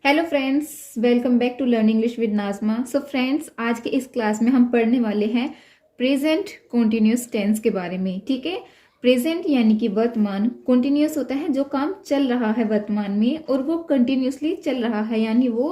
Hello friends, welcome back to learn English with Nazma. So friends, आज के इस class में हम पढ़ने वाले हैं प्रेजेंट कॉन्टिन्यूस टेंस के बारे में। ठीक है, प्रेजेंट यानी कि वर्तमान, कॉन्टिन्यूस होता है जो काम चल रहा है वर्तमान में और वो कंटिन्यूसली चल रहा है, यानी वो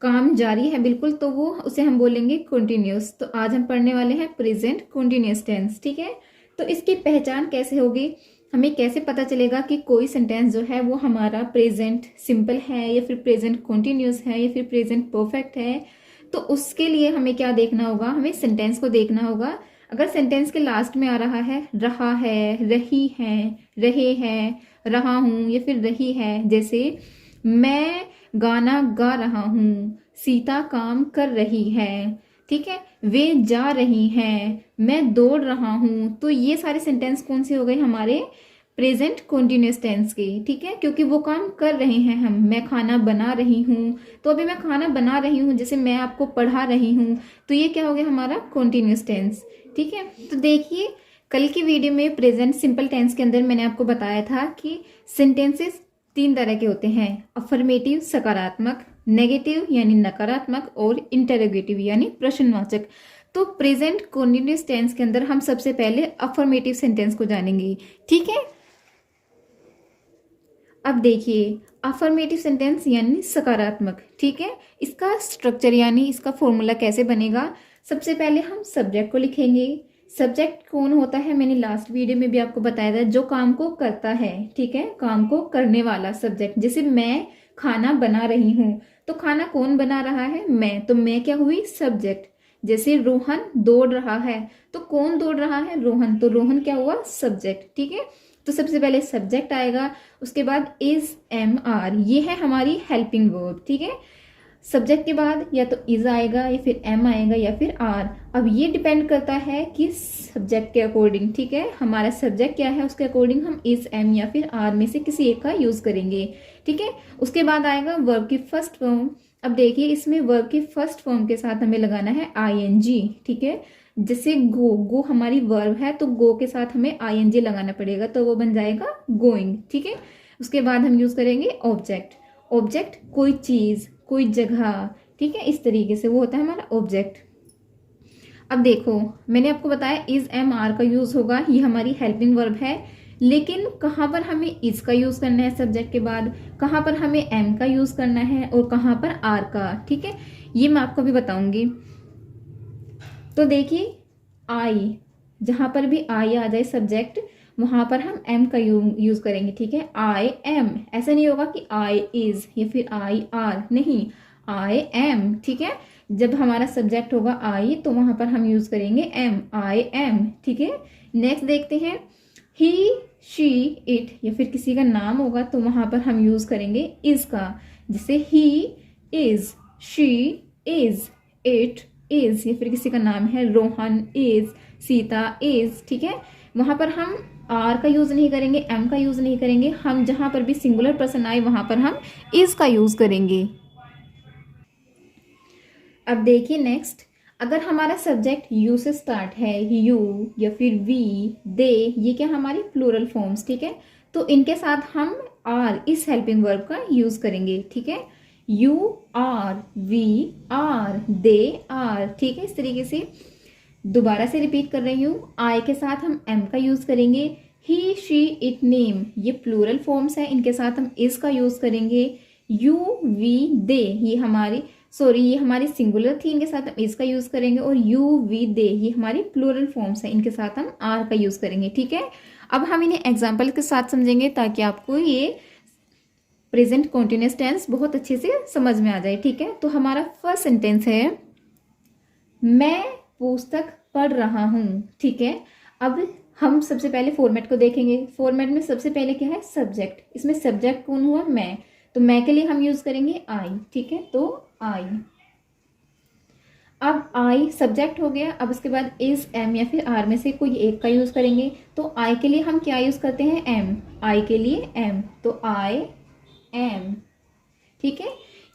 काम जारी है बिल्कुल, तो वो उसे हम बोलेंगे कॉन्टिन्यूस। तो आज हम पढ़ने वाले हैं प्रेजेंट कॉन्टिन्यूस टेंस। ठीक है, तो इसकी पहचान कैसे होगी, हमें कैसे पता चलेगा कि कोई सेंटेंस जो है वो हमारा प्रेजेंट सिंपल है या फिर प्रेजेंट कॉन्टिन्यूस है या फिर प्रेजेंट परफेक्ट है। तो उसके लिए हमें क्या देखना होगा, हमें सेंटेंस को देखना होगा। अगर सेंटेंस के लास्ट में आ रहा है रहा है, रही है, रहे हैं, रहा हूं या फिर रही है, जैसे मैं गाना गा रहा हूँ, सीता काम कर रही है, ठीक है, वे जा रही हैं, मैं दौड़ रहा हूं, तो ये सारे सेंटेंस कौन से हो गए हमारे प्रेजेंट कॉन्टिन्यूस टेंस के। ठीक है, क्योंकि वो काम कर रहे हैं हम। मैं खाना बना रही हूँ, तो अभी मैं खाना बना रही हूँ, जैसे मैं आपको पढ़ा रही हूँ, तो ये क्या हो गया हमारा कॉन्टिन्यूस टेंस। ठीक है, तो देखिए कल की वीडियो में प्रेजेंट सिंपल टेंस के अंदर मैंने आपको बताया था कि सेंटेंसेस तीन तरह के होते हैं, अफर्मेटिव सकारात्मक, नेगेटिव यानी नकारात्मक, और इंटरोगेटिव यानी प्रश्नवाचक। तो प्रेजेंट कॉन्टिन्यूस टेंस के अंदर हम सबसे पहले अफर्मेटिव सेंटेंस को जानेंगे। ठीक है, अब देखिए अफर्मेटिव सेंटेंस यानी सकारात्मक। ठीक है, इसका स्ट्रक्चर यानी इसका फॉर्मूला कैसे बनेगा, सबसे पहले हम सब्जेक्ट को लिखेंगे। सब्जेक्ट कौन होता है, मैंने लास्ट वीडियो में भी आपको बताया था, जो काम को करता है। ठीक है, काम को करने वाला सब्जेक्ट। जैसे मैं खाना बना रही हूँ, तो खाना कौन बना रहा है, मैं, तो मैं क्या हुई सब्जेक्ट। जैसे रोहन दौड़ रहा है, तो कौन दौड़ रहा है, रोहन, तो रोहन क्या हुआ सब्जेक्ट। ठीक है, तो सबसे पहले सब्जेक्ट आएगा, उसके बाद इज एम आर, ये है हमारी हेल्पिंग वर्ब। ठीक है, सब्जेक्ट के बाद या तो इज आएगा या फिर एम आएगा या फिर आर। अब ये डिपेंड करता है कि सब्जेक्ट के अकॉर्डिंग। ठीक है, हमारा सब्जेक्ट क्या है उसके अकॉर्डिंग हम इज एम या फिर आर में से किसी एक का यूज करेंगे। ठीक है, उसके बाद आएगा वर्ब की फर्स्ट फॉर्म। अब देखिए इसमें वर्ब की फर्स्ट फॉर्म के साथ हमें लगाना है आईएनजी। ठीक है, जैसे गो, गो हमारी वर्ब है, तो गो के साथ हमें आईएनजी लगाना पड़ेगा, तो वो बन जाएगा गोइंग। ठीक है, उसके बाद हम यूज करेंगे ऑब्जेक्ट। ऑब्जेक्ट कोई चीज, कोई जगह। ठीक है, इस तरीके से वो होता है हमारा ऑब्जेक्ट। अब देखो मैंने आपको बताया इज एम आर का यूज होगा, ये हमारी हेल्पिंग वर्ब है, लेकिन कहाँ पर हमें इज का यूज करना है सब्जेक्ट के बाद, कहाँ पर हमें एम का यूज करना है और कहाँ पर आर का। ठीक है, ये मैं आपको भी बताऊंगी। तो देखिए आई, जहां पर भी आई आ जाए सब्जेक्ट, वहां पर हम एम का यूज करेंगे। ठीक है, आई एम, ऐसा नहीं होगा कि आई इज या फिर आई आर, नहीं, आई एम। ठीक है, जब हमारा सब्जेक्ट होगा आई, तो वहां पर हम यूज करेंगे एम, आई एम। ठीक है, नेक्स्ट देखते हैं ही, शी, इट, या फिर किसी का नाम होगा तो वहां पर हम यूज करेंगे इज का। जैसे he is, she is, it is, या फिर किसी का नाम है रोहन इज, सीता इज। ठीक है, वहां पर हम आर का यूज नहीं करेंगे, एम का यूज नहीं करेंगे, हम जहां पर भी सिंगुलर पर्सन आए वहां पर हम इज का यूज करेंगे। अब देखिए नेक्स्ट, अगर हमारा सब्जेक्ट यू से स्टार्ट है, यू या फिर वी, दे, ये क्या हमारी प्लूरल फॉर्म्स। ठीक है, तो इनके साथ हम आर, इस हेल्पिंग वर्ब का यूज करेंगे। ठीक है, you are, we are, they are. ठीक है, इस तरीके से दोबारा से रिपीट कर रही हूँ, आई के साथ हम एम का यूज करेंगे, ही शी इट नेम, ये प्लूरल फॉर्म्स है, इनके साथ हम इज का यूज करेंगे, यू वी दे, ये हमारी सिंगुलर थी, इनके साथ हम इज का यूज करेंगे, और यू वी दे ये हमारी प्लूरल फॉर्म्स है, इनके साथ हम आर का यूज करेंगे। ठीक है, अब हम इन्हें एग्जाम्पल के साथ समझेंगे ताकि आपको ये प्रेजेंट कॉन्टिन्यूस टेंस बहुत अच्छे से समझ में आ जाए। ठीक है, तो हमारा फर्स्ट सेंटेंस है मैं पुस्तक पढ़ रहा हूं। ठीक है, अब हम सबसे पहले फॉर्मेट को देखेंगे। फॉर्मेट में सबसे पहले क्या है सब्जेक्ट, इसमें सब्जेक्ट कौन हुआ मैं, तो मैं के लिए हम यूज करेंगे आई। ठीक है, तो आई, अब आई सब्जेक्ट हो गया, अब उसके बाद इज एम या फिर आर में से कोई एक का यूज करेंगे, तो आई के लिए हम क्या यूज करते हैं एम, आई के लिए एम, तो आई एम। ठीक है,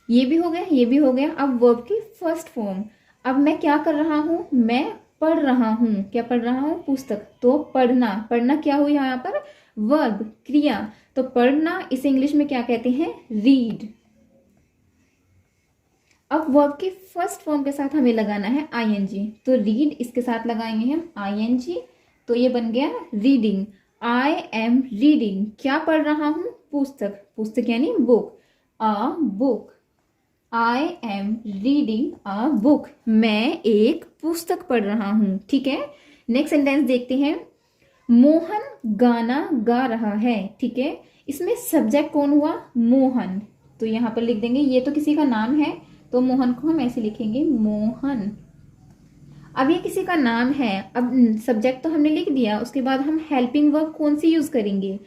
ये भी हो गया, ये भी हो गया। अब वर्ब की फर्स्ट फॉर्म, अब मैं क्या कर रहा हूं, मैं पढ़ रहा हूं, क्या पढ़ रहा हूं पुस्तक, तो पढ़ना, पढ़ना क्या हुई यहाँ पर वर्ब, क्रिया, तो पढ़ना इसे इंग्लिश में क्या कहते हैं रीड। अब वर्ब के फर्स्ट फॉर्म के साथ हमें लगाना है आईएनजी, तो रीड इसके साथ लगाएंगे हम आईएनजी, तो ये बन गया रीडिंग। आई एम रीडिंग, क्या पढ़ रहा हूं? पुस्तक, पुस्तक यानी book, a book. I am reading a book, मैं एक पुस्तक पढ़ रहा हूं। ठीक है, नेक्स्ट सेंटेंस देखते हैं। मोहन गाना गा रहा है। ठीक है, इसमें सब्जेक्ट कौन हुआ? मोहन, तो यहां पर लिख देंगे, ये तो किसी का नाम है तो मोहन को हम ऐसे लिखेंगे मोहन। अब ये किसी का नाम है, अब सब्जेक्ट तो हमने लिख दिया, उसके बाद हम हेल्पिंग वर्ब कौन सी यूज करेंगे?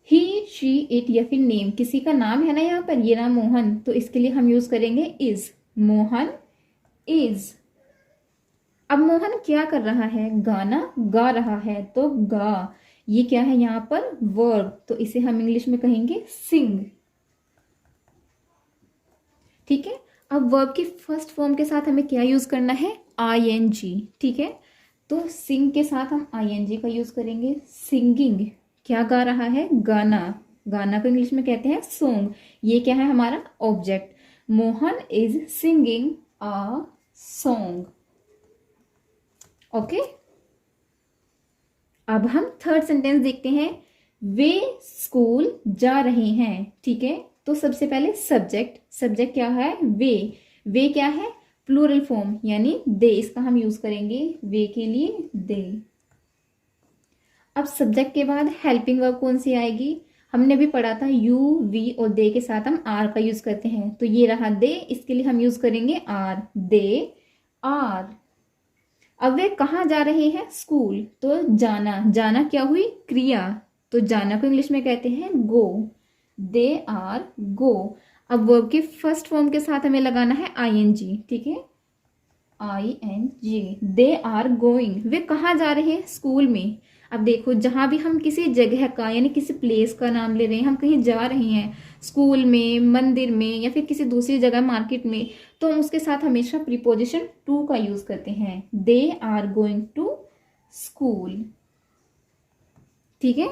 ही शी इट या फिर नेम, किसी का नाम है ना यहाँ पर, ये नाम मोहन, तो इसके लिए हम यूज करेंगे इज। मोहन इज। अब मोहन क्या कर रहा है? गाना गा रहा है, तो गा, ये क्या है यहाँ पर? वर्ब, तो इसे हम इंग्लिश में कहेंगे सिंग। ठीक है, अब वर्ब की फर्स्ट फॉर्म के साथ हमें क्या यूज करना है? आईएनजी। ठीक है, तो सिंग के साथ हम आईएनजी का यूज करेंगे। सिंगिंग, क्या गा रहा है? गाना, गाना को इंग्लिश में कहते हैं सॉन्ग। ये क्या है हमारा? Object. Mohan is singing a song. Okay, अब हम थर्ड सेंटेंस देखते हैं। वे स्कूल जा रहे हैं। ठीक है, तो सबसे पहले सब्जेक्ट, सब्जेक्ट क्या है? वे क्या है? प्लूरल फॉर्म यानी दे, इसका हम यूज करेंगे वे के लिए दे। अब सब्जेक्ट के बाद हेल्पिंग वर्ब कौन सी आएगी? हमने भी पढ़ा था यू वी और दे के साथ हम आर का यूज करते हैं, तो ये रहा दे, इसके लिए हम यूज करेंगे आर। They are. अब वे कहाँ जा रहे हैं? स्कूल, तो जाना, जाना क्या हुई? क्रिया, तो जाना को इंग्लिश में कहते हैं गो। They are go. अब वर्ब के फर्स्ट फॉर्म के साथ हमें लगाना है आईएनजी। ठीक है, आईएनजी। दे आर गोइंग, वे कहाँ जा रहे हैं? स्कूल में। अब देखो, जहां भी हम किसी जगह का यानी किसी प्लेस का नाम ले रहे हैं, हम कहीं जा रहे हैं, स्कूल में, मंदिर में, या फिर किसी दूसरी जगह मार्केट में, तो हम उसके साथ हमेशा प्रीपोजिशन टू का यूज करते हैं। They are going to school. ठीक है,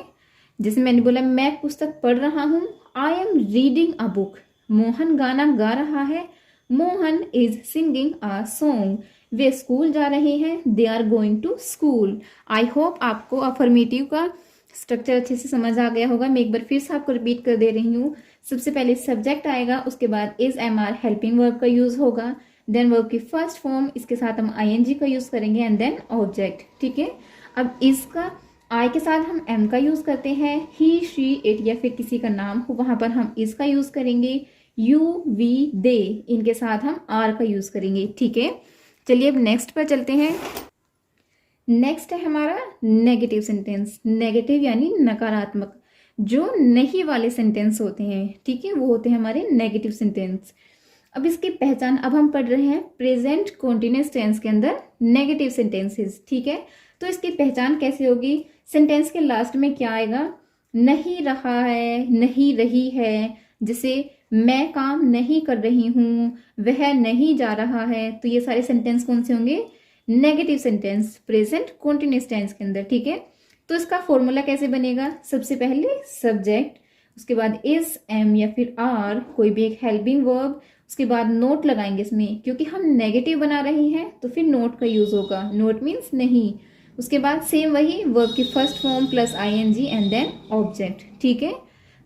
जैसे मैंने बोला मैं पुस्तक पढ़ रहा हूं, I am reading a book. Mohan गाना गा रहा है, Mohan is singing a song. वे स्कूल जा रहे हैं, they are going to school. I hope आपको अफर्मेटिव का स्ट्रक्चर अच्छे से समझ आ गया होगा। मैं एक बार फिर से आपको रिपीट कर दे रही हूँ। सबसे पहले सब्जेक्ट आएगा, उसके बाद is am are helping verb का यूज होगा, देन वर्ब की फर्स्ट फॉर्म, इसके साथ हम आईएनजी का यूज करेंगे, एंड देन ऑब्जेक्ट। ठीक है, अब इसका आई के साथ हम एम का यूज करते हैं, ही शी इट या फिर किसी का नाम हो, वहां पर हम इसका यूज करेंगे। यू वी दे, इनके साथ हम आर का यूज करेंगे। ठीक है, चलिए अब नेक्स्ट पर चलते हैं। नेक्स्ट है हमारा नेगेटिव सेंटेंस। नेगेटिव यानी नकारात्मक, जो नहीं वाले सेंटेंस होते हैं। ठीक है, वो होते हैं हमारे नेगेटिव सेंटेंस। अब इसकी पहचान, अब हम पढ़ रहे हैं प्रेजेंट कॉन्टिन्यूअस टेंस के अंदर नेगेटिव सेंटेंसेस। ठीक है, तो इसकी पहचान कैसे होगी? सेंटेंस के लास्ट में क्या आएगा? नहीं रहा है, नहीं रही है, जैसे मैं काम नहीं कर रही हूं, वह नहीं जा रहा है, तो ये सारे सेंटेंस कौन से होंगे? Negative sentence present continuous tense के अंदर। ठीक है, तो इसका फॉर्मूला कैसे बनेगा? सबसे पहले सब्जेक्ट, उसके बाद इज एम या फिर आर, कोई भी एक हेल्पिंग वर्ब, उसके बाद नोट लगाएंगे इसमें, क्योंकि हम नेगेटिव बना रहे हैं तो फिर नोट का यूज होगा। नोट मीन्स नहीं। उसके बाद सेम वही वर्ब की first form plus ING and then object. ठीक है,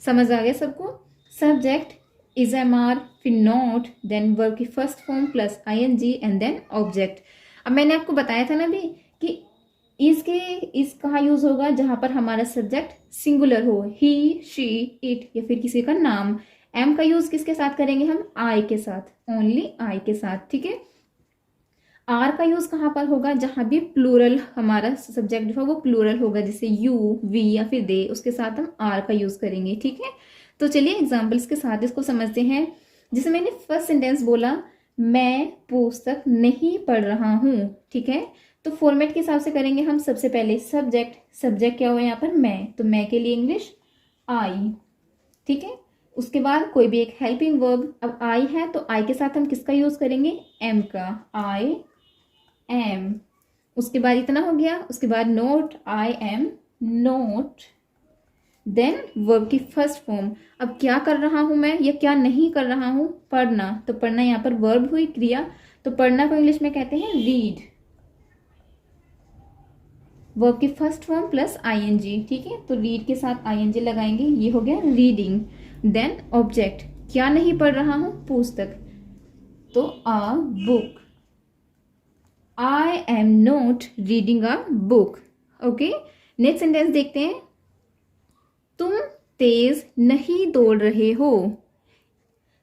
समझ आ गया सबको? सब्जेक्ट इज एम आर, फिर नोट, देन वर्ब की first form plus ING and then object. अब मैंने आपको बताया था ना भी कि इस कहाँ यूज होगा? जहां पर हमारा सब्जेक्ट सिंगुलर हो, ही शी इट या फिर किसी का नाम। एम का यूज किसके साथ करेंगे? हम आई के साथ, ओनली आई के साथ। ठीक है, आर का यूज कहां पर होगा? जहां भी प्लूरल हमारा सब्जेक्ट जो है वो प्लूरल होगा, जैसे यू वी या फिर दे, उसके साथ हम आर का यूज करेंगे। ठीक है, तो चलिए एग्जाम्पल्स के साथ इसको समझते हैं। जैसे मैंने फर्स्ट सेंटेंस बोला, मैं पुस्तक नहीं पढ़ रहा हूं। ठीक है, तो फॉर्मेट के हिसाब से करेंगे हम। सबसे पहले सब्जेक्ट, सब्जेक्ट क्या हुआ यहाँ पर? मैं, तो मैं के लिए इंग्लिश आई। ठीक है, उसके बाद कोई भी एक हेल्पिंग वर्ब, अब आई है तो आई के साथ हम किसका यूज करेंगे? एम का, आई एम। उसके बाद इतना हो गया, उसके बाद not, I am not. Then verb की फर्स्ट फॉर्म। अब क्या कर रहा हूं मैं या क्या नहीं कर रहा हूं, पढ़ना। तो पढ़ना यहाँ पर वर्ब हुई, क्रिया। तो पढ़ना को इंग्लिश में कहते हैं रीड। वर्ब की फर्स्ट फॉर्म प्लस आईएनजी, ठीक है। तो रीड के साथ आईएनजी लगाएंगे, ये हो गया रीडिंग। देन ऑब्जेक्ट, क्या नहीं पढ़ रहा हूं, पुस्तक। तो a book. I am not reading a book. Okay, next sentence देखते हैं। तुम तेज नहीं दौड़ रहे हो।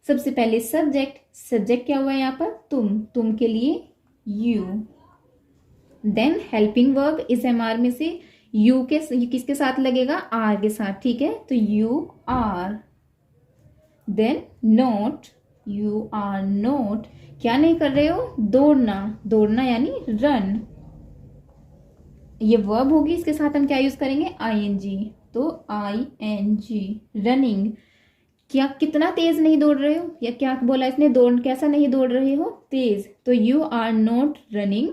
सबसे पहले सब्जेक्ट, सब्जेक्ट क्या हुआ है यहाँ पर, तुम के लिए यू। देन हेल्पिंग वर्ब, इस एमआर में से यू के किसके साथ लगेगा, आर के साथ, ठीक है। तो you are. Then not, you are not, क्या नहीं कर रहे हो, दौड़ना। दौड़ना यानी रन। ये वर्ब होगी, इसके साथ हम क्या यूज करेंगे, आईएनजी। तो आईएनजी, रनिंग। क्या कितना तेज नहीं दौड़ रहे हो, या क्या बोला इसने, दौड़ कैसा नहीं दौड़ रहे हो, तेज। तो you are not running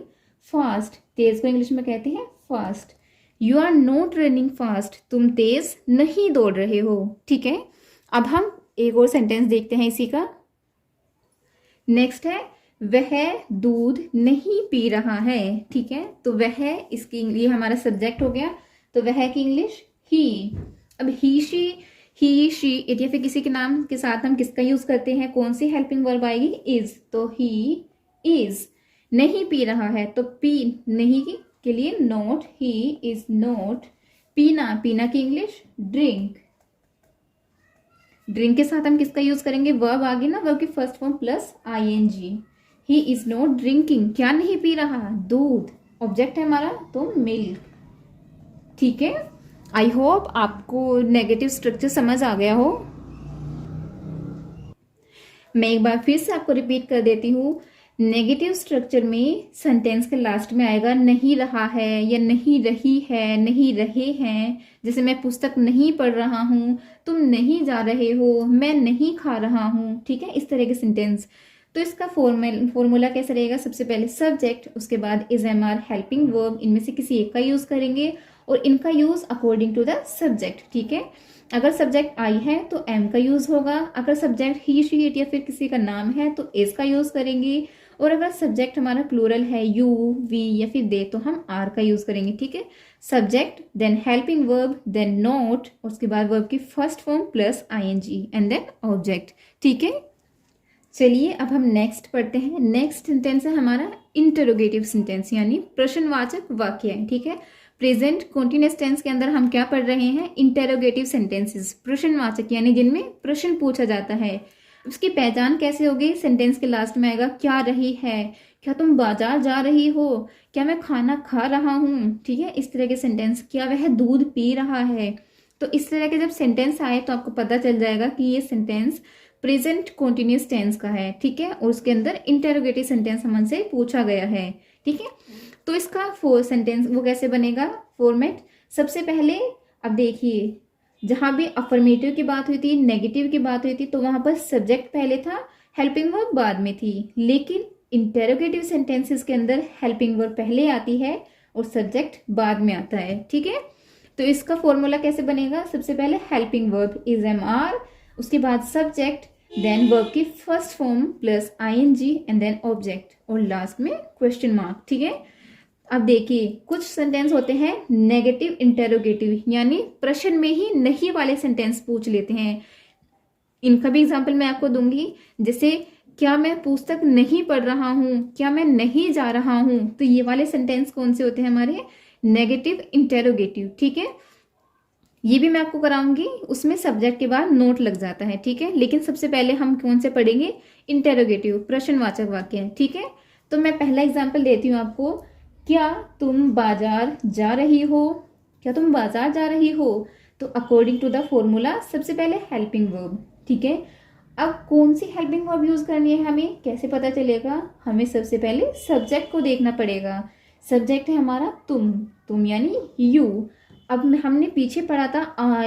fast. तेज को इंग्लिश में कहते हैं fast. You are not running fast, तुम तेज नहीं दौड़ रहे हो, ठीक है। अब हम एक और सेंटेंस देखते हैं इसी का। नेक्स्ट है, वह दूध नहीं पी रहा है, ठीक है। तो वह, इसकी ये हमारा सब्जेक्ट हो गया। तो वह की इंग्लिश ही। अब ही शी इट या फिर किसी के नाम के साथ हम किसका यूज करते हैं, कौन सी हेल्पिंग वर्ब आएगी, इज। तो ही इज। नहीं पी रहा है, तो पी नहीं के लिए नोट, ही इज नोट। पीना, पीना की इंग्लिश ड्रिंक। ड्रिंक के साथ हम किसका यूज करेंगे, वर्ब आ गई ना, वर्ब की first form plus ING. He is not drinking, क्या नहीं पी रहा, दूध। ऑब्जेक्ट है हमारा तो मिल्क, ठीक है। आई होप आपको नेगेटिव स्ट्रक्चर समझ आ गया हो। मैं एक बार फिर से आपको रिपीट कर देती हूँ। नेगेटिव स्ट्रक्चर में सेंटेंस के लास्ट में आएगा नहीं रहा है, या नहीं रही है, नहीं रहे हैं। जैसे मैं पुस्तक नहीं पढ़ रहा हूँ, तुम नहीं जा रहे हो, मैं नहीं खा रहा हूँ, ठीक है। इस तरह के सेंटेंस। तो इसका फॉर्मूला कैसे रहेगा, सबसे पहले सब्जेक्ट, उसके बाद is am are, helping verb, इनमें से किसी एक का यूज करेंगे और इनका use according to the subject, ठीक है। अगर सब्जेक्ट आई है तो एम का यूज होगा। अगर सब्जेक्ट ही शी इट या फिर किसी का नाम है तो इज का यूज करेंगे। और अगर सब्जेक्ट हमारा प्लूरल है, यू वी या फिर दे, तो हम आर का यूज करेंगे, ठीक है। Subject, then helping verb, then not, उसके बाद वर्ब की first form plus ING and then object, ठीक है। चलिए अब हम नेक्स्ट पढ़ते हैं। नेक्स्ट सेंटेंस है हमारा इंटरोगेटिव सेंटेंस, यानी प्रश्नवाचक वाक्य है, ठीक है। प्रेजेंट कॉन्टिन्यूअस टेंस के अंदर हम क्या पढ़ रहे हैं, इंटेरोगेटिव सेंटेंसेस, प्रश्नवाचक यानी जिनमें प्रश्न पूछा जाता है। उसकी पहचान कैसे होगी, सेंटेंस के लास्ट में आएगा क्या रही है, क्या तुम बाजार जा रही हो, क्या मैं खाना खा रहा हूँ, ठीक है। इस तरह के सेंटेंस, क्या वह दूध पी रहा है। तो इस तरह के जब सेंटेंस आए तो आपको पता चल जाएगा कि ये सेंटेंस प्रेजेंट कॉन्टिन्यूअस टेंस का है, ठीक है। और उसके अंदर इंटेरोगेटिव सेंटेंस हमसे पूछा गया है, ठीक है। तो इसका सेंटेंस वो कैसे बनेगा, फॉर्मेट। सबसे पहले अब देखिए, जहां भी अफर्मेटिव की बात हुई थी, नेगेटिव की बात हुई थी, तो वहां पर सब्जेक्ट पहले था, हेल्पिंग वर्ब बाद में थी। लेकिन इंटेरोगेटिव सेंटेंसेस के अंदर हेल्पिंग वर्ब पहले आती है और सब्जेक्ट बाद में आता है, ठीक है। तो इसका फॉर्मूला कैसे बनेगा, सबसे पहले helping verb is am are, उसके बाद सब्जेक्ट, देन वर्ब की first form plus ING and then object, और लास्ट में क्वेश्चन मार्क, ठीक है। अब देखिए, कुछ सेंटेंस होते हैं नेगेटिव इंटेरोगेटिव, यानी प्रश्न में ही नहीं वाले सेंटेंस पूछ लेते हैं। इनका भी एग्जांपल मैं आपको दूंगी। जैसे क्या मैं पुस्तक नहीं पढ़ रहा हूं, क्या मैं नहीं जा रहा हूं, तो ये वाले सेंटेंस कौन से होते हैं हमारे, नेगेटिव इंटेरोगेटिव, ठीक है। ये भी मैं आपको कराऊंगी, उसमें सब्जेक्ट के बाद नोट लग जाता है, ठीक है। लेकिन सबसे पहले हम कौन से पढ़ेंगे, इंटेरोगेटिव, प्रश्नवाचक वाक्य, ठीक है। तो मैं पहला एग्जाम्पल देती हूँ आपको। क्या तुम बाजार जा रही हो, क्या तुम बाजार जा रही हो। तो अकॉर्डिंग टू द फॉर्मूला सबसे पहले हेल्पिंग वर्ब, ठीक है। अब कौन सी हेल्पिंग वर्ब यूज करनी है, हमें कैसे पता चलेगा, हमें सबसे पहले सब्जेक्ट को देखना पड़ेगा। सब्जेक्ट है हमारा तुम यानी यू। अब हमने पीछे पढ़ा था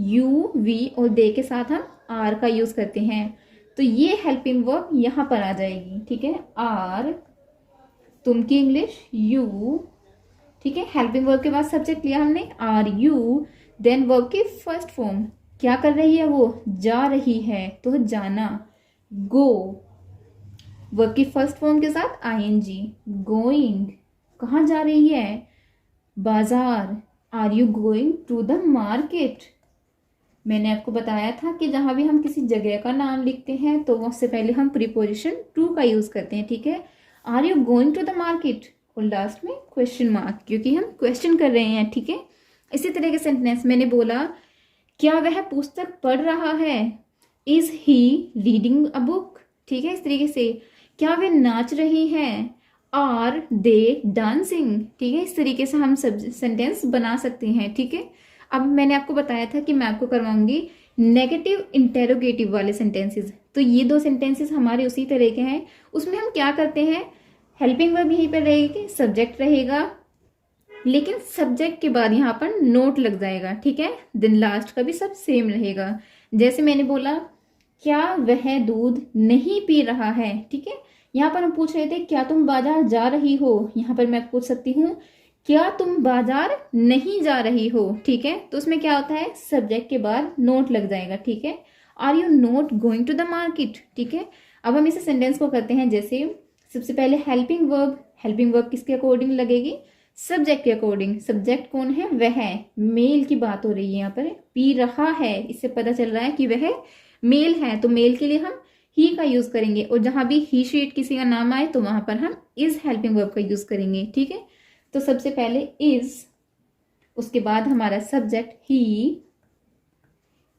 यू वी और दे के साथ हम आर का यूज करते हैं। तो ये हेल्पिंग वर्ब यहां पर आ जाएगी, ठीक है। आर, तुम की इंग्लिश यू, ठीक है। हेल्पिंग वर्ब के बाद सब्जेक्ट लिया हमने आर यू, देन वर्ब की फर्स्ट फॉर्म, क्या कर रही है वो, जा रही है, तो जाना, गो, वर्ब की फर्स्ट फॉर्म के साथ आईएनजी, गोइंग, कहाँ जा रही है, बाजार, are you going to the market. मैंने आपको बताया था कि जहां भी हम किसी जगह का नाम लिखते हैं तो उससे पहले हम प्रीपोजिशन टू का यूज करते हैं, ठीक है। Are you going to the market, और लास्ट में क्वेश्चन मार्क, क्योंकि हम क्वेश्चन कर रहे हैं, ठीक है। इसी तरह के सेंटेंस मैंने बोला, क्या वह पुस्तक पढ़ रहा है, is he reading a book, ठीक है। इस तरीके से, क्या वे नाच रही हैं, आर दे डांसिंग, ठीक है। इस तरीके से हम सब सेंटेंस बना सकते हैं, ठीक है। अब मैंने आपको बताया था कि मैं आपको करवाऊंगी नेगेटिव इंटेरोगेटिव वाले सेंटेंसेस, तो ये दो सेंटेंसेस हमारे उसी तरह के हैं। उसमें हम क्या करते हैं, हेल्पिंग वर्ब यहीं पर रहेगी, सब्जेक्ट रहेगा, लेकिन सब्जेक्ट के बाद यहाँ पर नोट लग जाएगा, ठीक है। देन लास्ट का भी सब सेम रहेगा। जैसे मैंने बोला, क्या वह दूध नहीं पी रहा है, ठीक है। यहाँ पर हम पूछ रहे थे क्या तुम बाजार जा रही हो, यहाँ पर मैं पूछ सकती हूँ क्या तुम बाजार नहीं जा रही हो, ठीक है। तो उसमें क्या होता है, सब्जेक्ट के बाद नोट लग जाएगा, ठीक है। Are you not going to the market, ठीक है। अब हम इस सेंटेंस को करते हैं, जैसे सबसे पहले हेल्पिंग वर्ब किसके अकॉर्डिंग लगेगी, सब्जेक्ट के अकॉर्डिंग। सब्जेक्ट कौन है, वह, मेल की बात हो रही है यहाँ पर, पी रहा है, इससे पता चल रहा है कि वह मेल है, तो मेल के लिए हम ही का यूज करेंगे, और जहां भी ही शीट किसी का नाम आए तो वहां पर हम इज हेल्पिंग वर्ब का यूज करेंगे, ठीक है। तो सबसे पहले इज, उसके बाद हमारा सब्जेक्ट ही,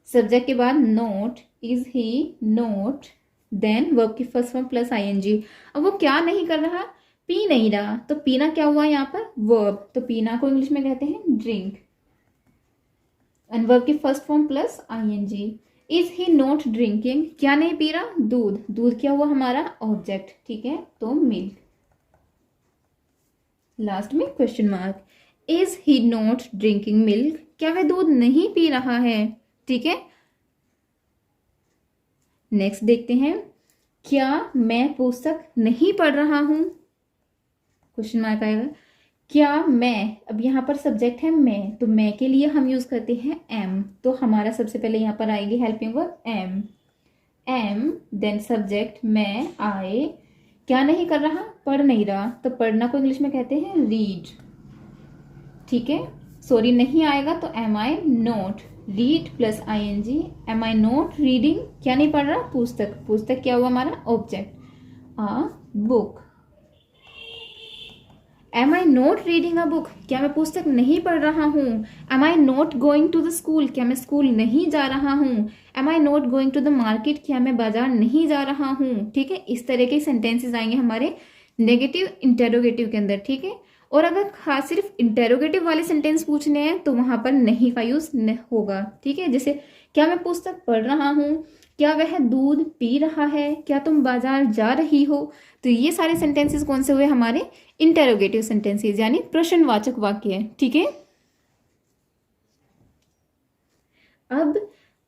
सब्जेक्ट के बाद not, is he not, then verb की फर्स्ट फॉर्म प्लस आईएनजी। अब वो क्या नहीं कर रहा, पी नहीं रहा, तो पीना क्या हुआ यहाँ पर, वर्ब, तो पीना को इंग्लिश में कहते हैं ड्रिंक, एंड वर्ब की first form plus ING. Is he not drinking, क्या नहीं पी रहा, दूध, दूध क्या हुआ हमारा ऑब्जेक्ट, ठीक है, तो मिल्क, लास्ट में question mark. Is he not drinking milk, क्या वह दूध नहीं पी रहा है, ठीक है। नेक्स्ट देखते हैं, क्या मैं पुस्तक नहीं पढ़ रहा हूं, क्वेश्चन मार्क आएगा। क्या मैं, अब यहाँ पर सब्जेक्ट है मैं, तो मैं के लिए हम यूज करते हैं एम, तो हमारा सबसे पहले यहाँ पर आएगी helping verb am, then subject मैं, आई, क्या नहीं कर रहा, पढ़ नहीं रहा, तो पढ़ना को इंग्लिश में कहते हैं रीड, ठीक है। सॉरी नहीं आएगा तो am I not, read plus ING, am I not reading, क्या नहीं पढ़ रहा, पुस्तक, पुस्तक क्या हुआ हमारा object, a book. Am I not reading a book, क्या मैं पुस्तक नहीं पढ़ रहा हूँ। Am I not going to the school, क्या मैं स्कूल नहीं जा रहा हूँ। Am I not going to the market, क्या मैं बाजार नहीं जा रहा हूँ, ठीक है। इस तरह के सेंटेंसेस आएंगे हमारे नेगेटिव इंटेरोगेटिव के अंदर, ठीक है। और अगर खास सिर्फ इंटेरोगेटिव वाले सेंटेंस पूछने हैं तो वहां पर नहीं का यूज होगा, ठीक है। जैसे क्या मैं पुस्तक पढ़ रहा हूँ, क्या वह दूध पी रहा है, क्या तुम बाजार जा रही हो, तो ये सारे सेंटेंसेस कौन से हुए हमारे इंटेरोगेटिव सेंटेंसेस, यानी प्रश्नवाचक वाक्य है, ठीक है। अब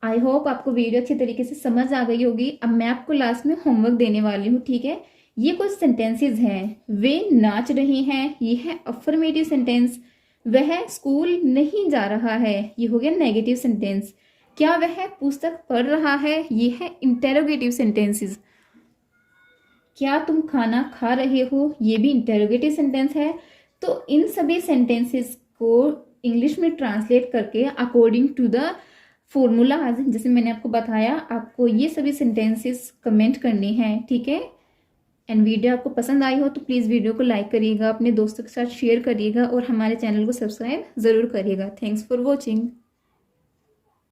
आई होप आपको वीडियो अच्छी तरीके से समझ आ गई होगी। अब मैं आपको लास्ट में होमवर्क देने वाली हूँ, ठीक है। ये कुछ सेंटेंसेस हैं, वे नाच रही हैं, ये है अफर्मेटिव सेंटेंस। वह स्कूल नहीं जा रहा है, ये हो गया नेगेटिव सेंटेंस। क्या वह पुस्तक पढ़ रहा है, ये है इंटेरोगेटिव सेंटेंसेस। क्या तुम खाना खा रहे हो, ये भी इंटेरोगेटिव सेंटेंस है। तो इन सभी सेंटेंसेस को इंग्लिश में ट्रांसलेट करके अकॉर्डिंग टू द फॉर्मूलाज, जैसे मैंने आपको बताया, आपको ये सभी सेंटेंसेस कमेंट करनी है, ठीक है। एंड वीडियो आपको पसंद आई हो तो प्लीज़ वीडियो को लाइक करिएगा, अपने दोस्तों के साथ शेयर करिएगा और हमारे चैनल को सब्सक्राइब ज़रूर करिएगा। Thanks for watching.